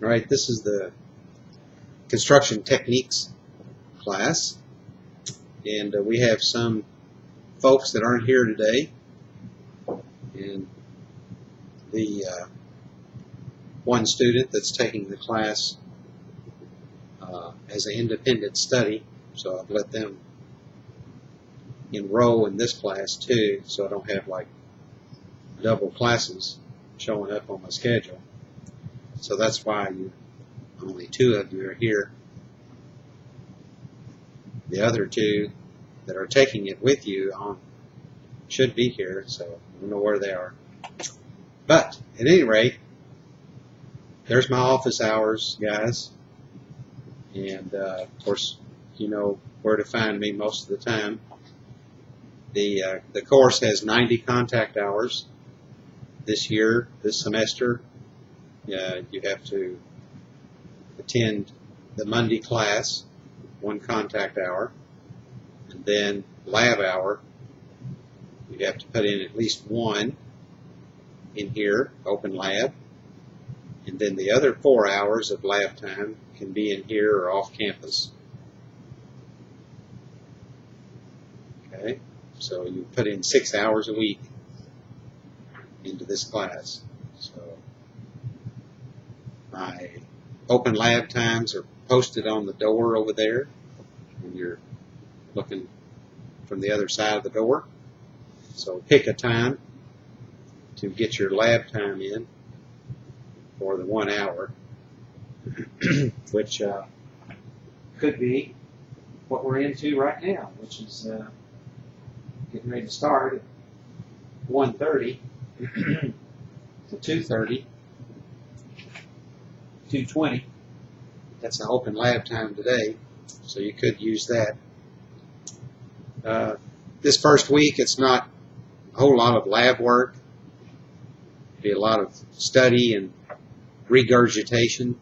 All right, this is the construction techniques class, and we have some folks that aren't here today, and the one student that's taking the class as an independent study, so I've let them enroll in this class too, so I don't have like double classes showing up on my schedule. So that's why only two of you are here. The other two that are taking it with you should be here, so I don't know where they are. But at any rate, there's my office hours, guys. And of course, you know where to find me most of the time. The course has 90 contact hours this year, this semester. You have to attend the Monday class, 1 contact hour, and then lab hour. You have to put in at least 1 in here, open lab, and then the other 4 hours of lab time can be in here or off campus. Okay, so you put in 6 hours a week into this class. So my open lab times are posted on the door over there when you're looking from the other side of the door. So pick a time to get your lab time in for the 1 hour, which could be what we're into right now, which is getting ready to start at 1:30 to 2:30, 2:20. That's an open lab time today, so you could use that. This first week, it's not a whole lot of lab work. It'll be a lot of study and regurgitation.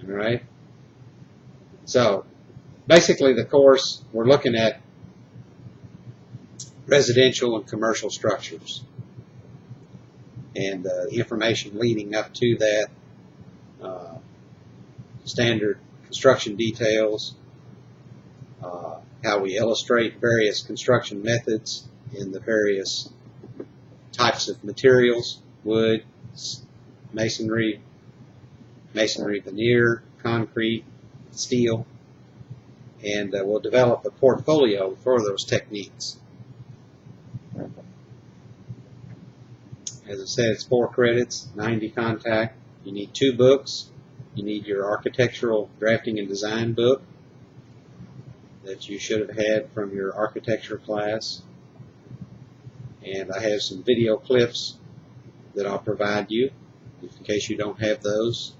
All right. So basically, the course we're looking at residential and commercial structures, and the information leading up to that, standard construction details, how we illustrate various construction methods in the various types of materials: wood, masonry, veneer, concrete, steel, and we'll develop a portfolio for those techniques. As I said, it's 4 credits, 90 contact. You need 2 books. You need your architectural drafting and design book that you should have had from your architecture class. And I have some video clips that I'll provide you in case you don't have those.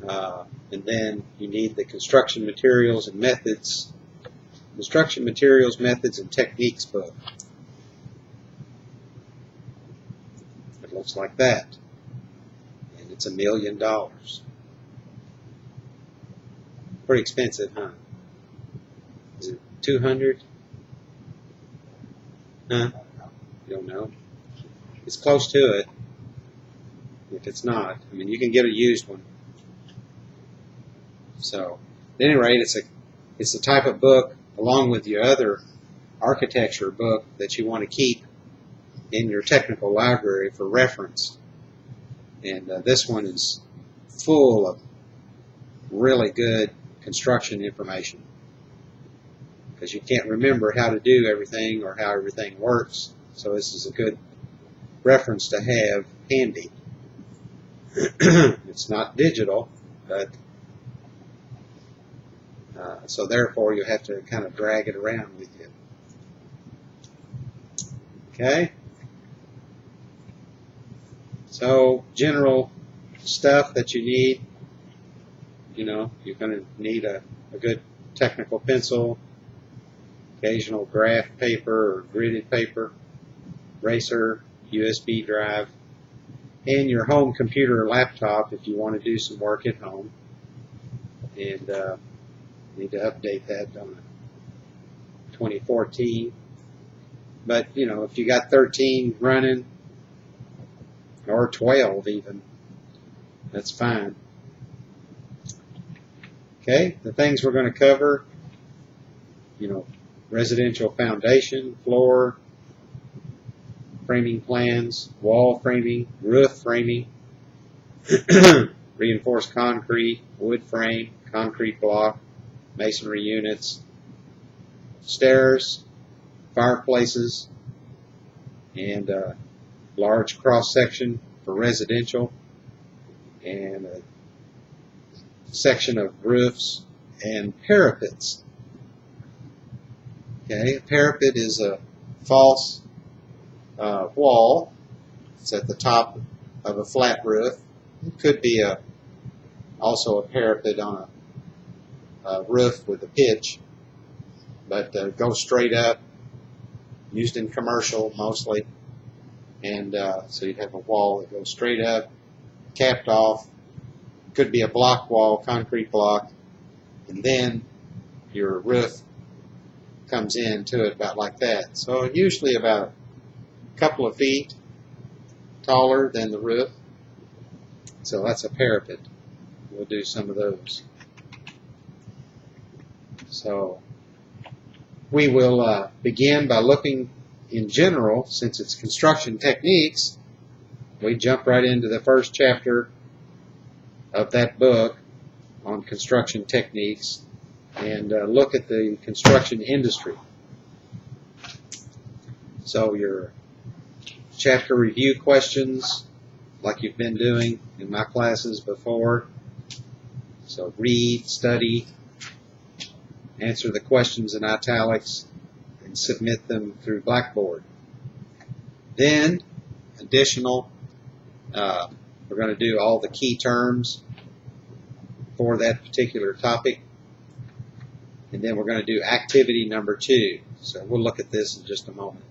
And then you need the construction materials and methods, and techniques book. It looks like that, and it's $1 million. Pretty expensive, huh? Is it 200? Huh? You don't know. It's close to it. If it's not, I mean, you can get a used one. So, at any rate, it's the type of book, along with your other architecture book, that you want to keep in your technical library for reference. And this one is full of really good construction information, because you can't remember how to do everything or how everything works. So this is a good reference to have handy. It's not digital, but so therefore you have to kind of drag it around with you. Okay? So general stuff that you need, you know, you're going to need a good technical pencil, occasional graph paper or gridded paper, eraser, USB drive, and your home computer or laptop if you want to do some work at home. And need to update that on 2014. But, you know, if you got 13 running, or 12 even, That's fine. Okay, the things we're going to cover, residential foundation, floor, framing plans, wall framing, roof framing, reinforced concrete, wood frame, concrete block, masonry units, stairs, fireplaces, and a large cross section for residential, and a section of roofs and parapets. Okay, a parapet is a false wall. It's at the top of a flat roof. It could be also a parapet on a roof with a pitch, but goes straight up, used in commercial mostly, and so you'd have a wall that goes straight up, capped off. Could be a block wall, concrete block, and then your roof comes into it about like that. So usually about a couple of feet taller than the roof. So that's a parapet. We'll do some of those. So we will begin by looking in general, since it's construction techniques. We jump right into the first chapter of that book on construction techniques and look at the construction industry. So your chapter review questions, like you've been doing in my classes before. So read, study, answer the questions in italics, and submit them through Blackboard. Then, additional, we're going to do all the key terms for that particular topic. And then we're going to do activity number 2. So we'll look at this in just a moment.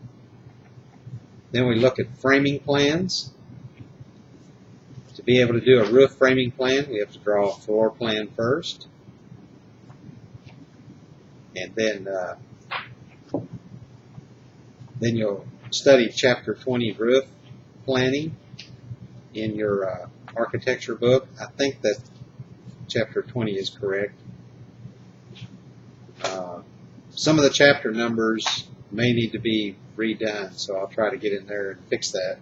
Then we look at framing plans. To be able to do a roof framing plan, we have to draw a floor plan first. And then you'll study Chapter 20 roof planning in your architecture book. I think that Chapter 20 is correct. Some of the chapter numbers may need to be redone, so I'll try to get in there and fix that,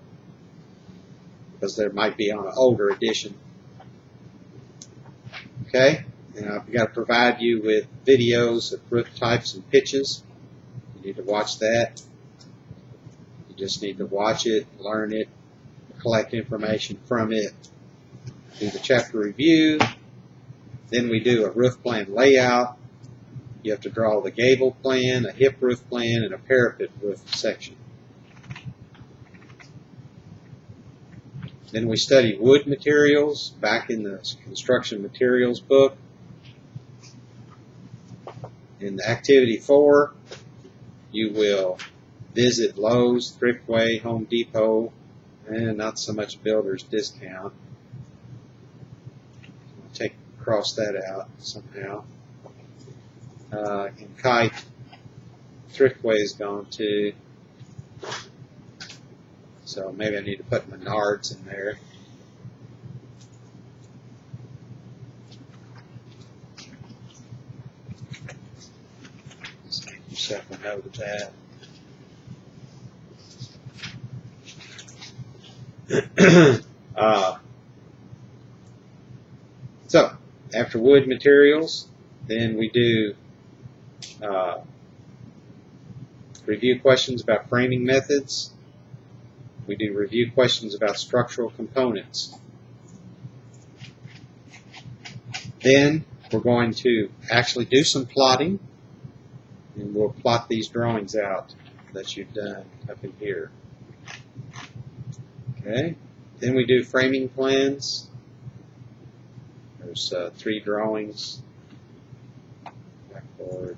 because there might be on an older edition. Okay, and I've got to provide you with videos of roof types and pitches. You need to watch that. You just need to watch it, learn it, collect information from it, do the chapter review. Then we do a roof plan layout. You have to draw the gable plan, a hip roof plan, and a parapet roof section. Then we study wood materials back in the construction materials book. In activity 4, you will visit Lowe's, Thriftway, Home Depot, and not so much Builder's Discount. Cross that out somehow. In Kite, Thriftway is gone too. So maybe I need to put Menards in there. Just make yourself a note of that. So, after wood materials, then we do review questions about framing methods. We do review questions about structural components. Then we're going to actually do some plotting, and we'll plot these drawings out that you've done up in here. Okay. Then we do framing plans. There's 3 drawings. Blackboard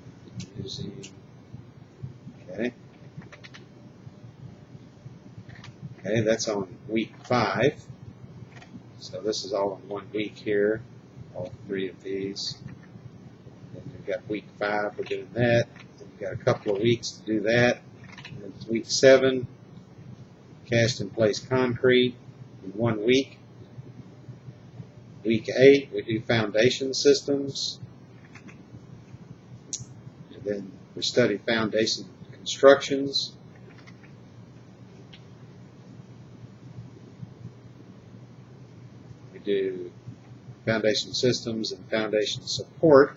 using. Okay. Okay, that's on week 5. So this is all in 1 week here. All 3 of these. Then we've got week 5. We're doing that. Then we've got a couple of weeks to do that. And then week 7. Cast in place concrete in 1 week. Week 8, we do foundation systems. And then we study foundation constructions. We do foundation systems and foundation support.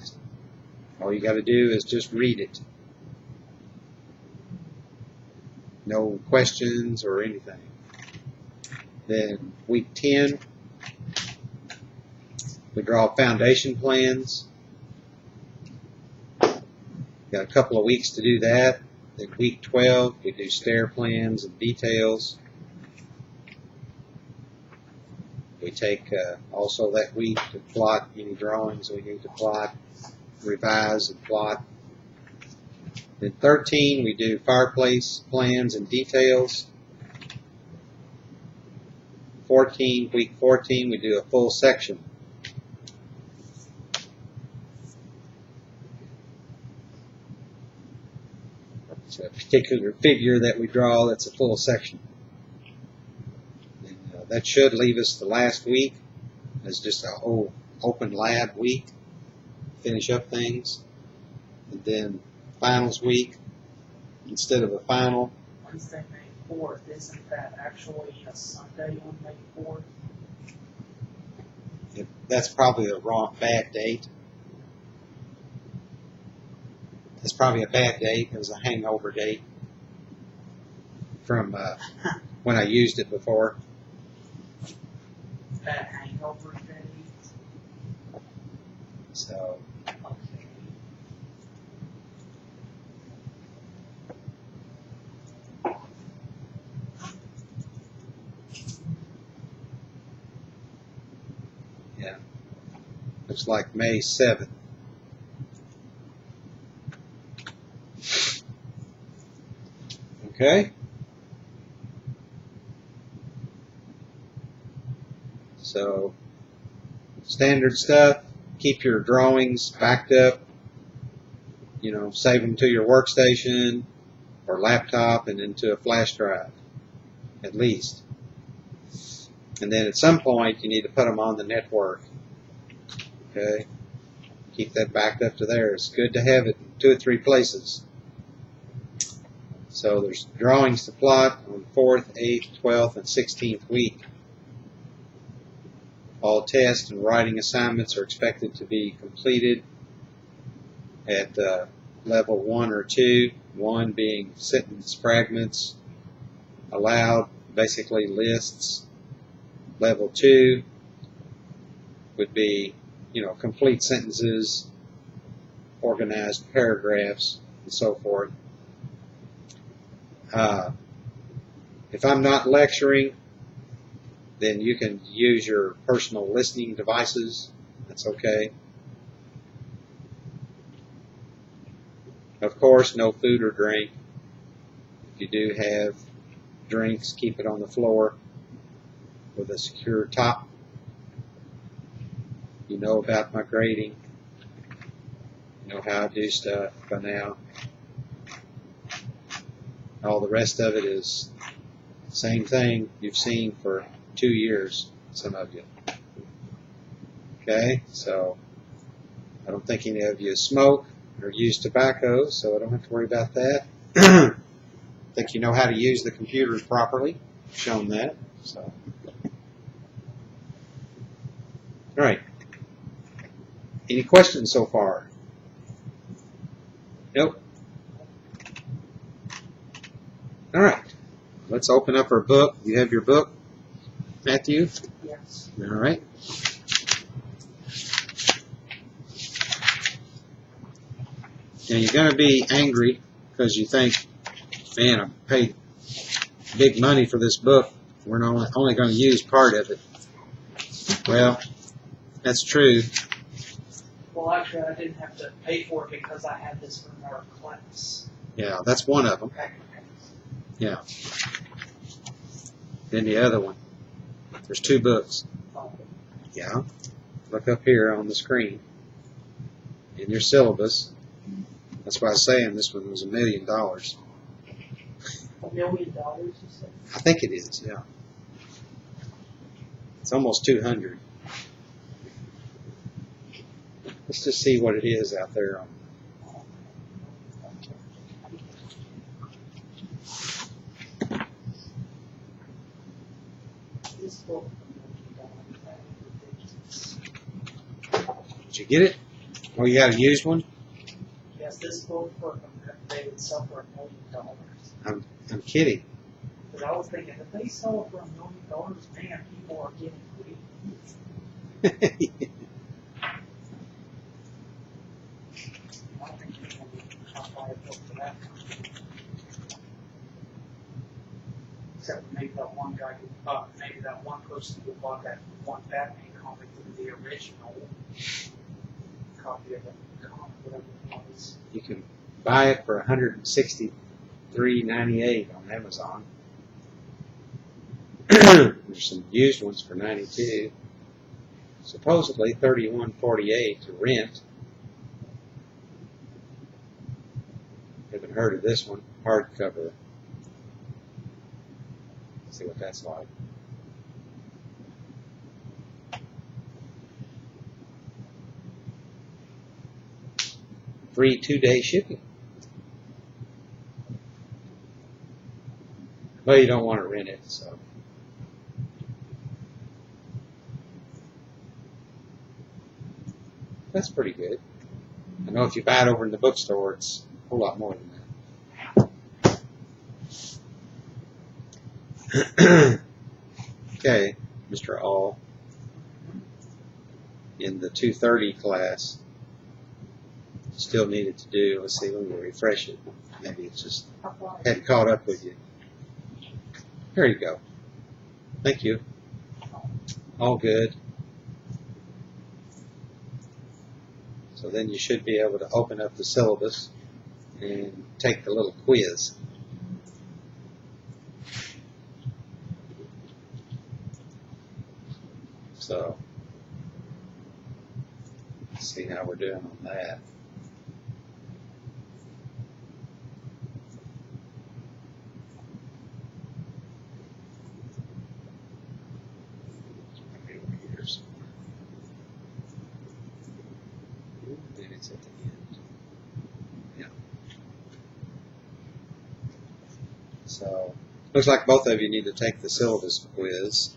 All you got to do is just read it. No questions or anything. Then week 10, we draw foundation plans. Got a couple of weeks to do that. Then week 12, we do stair plans and details. We take also that week to plot any drawings we need to plot, revise and plot. Then 13, we do fireplace plans and details. Week 14, we do a full section. It's a particular figure that we draw that's a full section. And, that should leave us the last week as just a whole open lab week. Finish up things. And then finals week, instead of a final. Wednesday, May 4th, isn't that actually a Sunday on May 4th? That's probably a bad date. That's probably a bad date. It was a hangover date from when I used it before. That hangover date? So. Okay. Yeah. Looks like May 7th. Okay. So, standard stuff. Keep your drawings backed up. You know, save them to your workstation or laptop and into a flash drive, at least. And then at some point, you need to put them on the network. Okay? Keep that backed up to there. It's good to have it in 2 or 3 places. So there's drawings to plot on 4th, 8th, 12th, and 16th week. All tests and writing assignments are expected to be completed at level 1 or 2. 1 being sentence fragments, aloud, basically lists. Level 2 would be, complete sentences, organized paragraphs, and so forth. If I'm not lecturing, then you can use your personal listening devices. That's okay. Of course, no food or drink. If you do have drinks, keep it on the floor with a secure top. You know about my grading. You know how I do stuff by now. All the rest of it is the same thing you've seen for 2 years, some of you. Okay, so I don't think any of you smoke or use tobacco, so I don't have to worry about that. I think you know how to use the computers properly. I've shown that. So, all right. Any questions so far? Nope. All right. Let's open up our book. You have your book, Matthew? Yes. All right. Now you're going to be angry because you think, man, I paid big money for this book. We're only going to use part of it. Well, that's true. Well, actually, I didn't have to pay for it because I had this from our class. Yeah, that's one of them. Yeah. Then the other one. There's 2 books. Yeah. Look up here on the screen. In your syllabus. That's why I was saying this one was $1 million. $1 million, you said? I think it is, yeah. It's almost 200. Let's just see what it is out there. Did you get it? Oh, you got a used one? Yes, this book for they would sell for $1 million. I'm kidding. Because I was thinking, if they sell it for $1 million, man, people are getting greedy. I don't think anyone would buy a book for that. Except maybe that one guy who bought, maybe that one person who bought that one Batman comic with the original copy of the comic, whatever it was. You can buy it for $163.98 on Amazon. There's some used ones for $92. Supposedly $31.48 to rent. Haven't heard of this one. Hardcover. Let's see what that's like. Free 2-day shipping. Well, you don't want to rent it, so. That's pretty good. I know if you buy it over in the bookstore, it's a whole lot more than that. Okay, Mr. All, in the 230 class, still needed to do, let's see, let me refresh it. Maybe it's just hadn't caught up with you. There you go. Thank you. All good. So then you should be able to open up the syllabus and take the little quiz. So, let's see how we're doing on that. It's at the end. Yeah. So, looks like both of you need to take the syllabus quiz.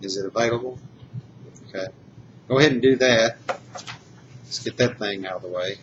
Is it available? Okay. Go ahead and do that. Let's get that thing out of the way.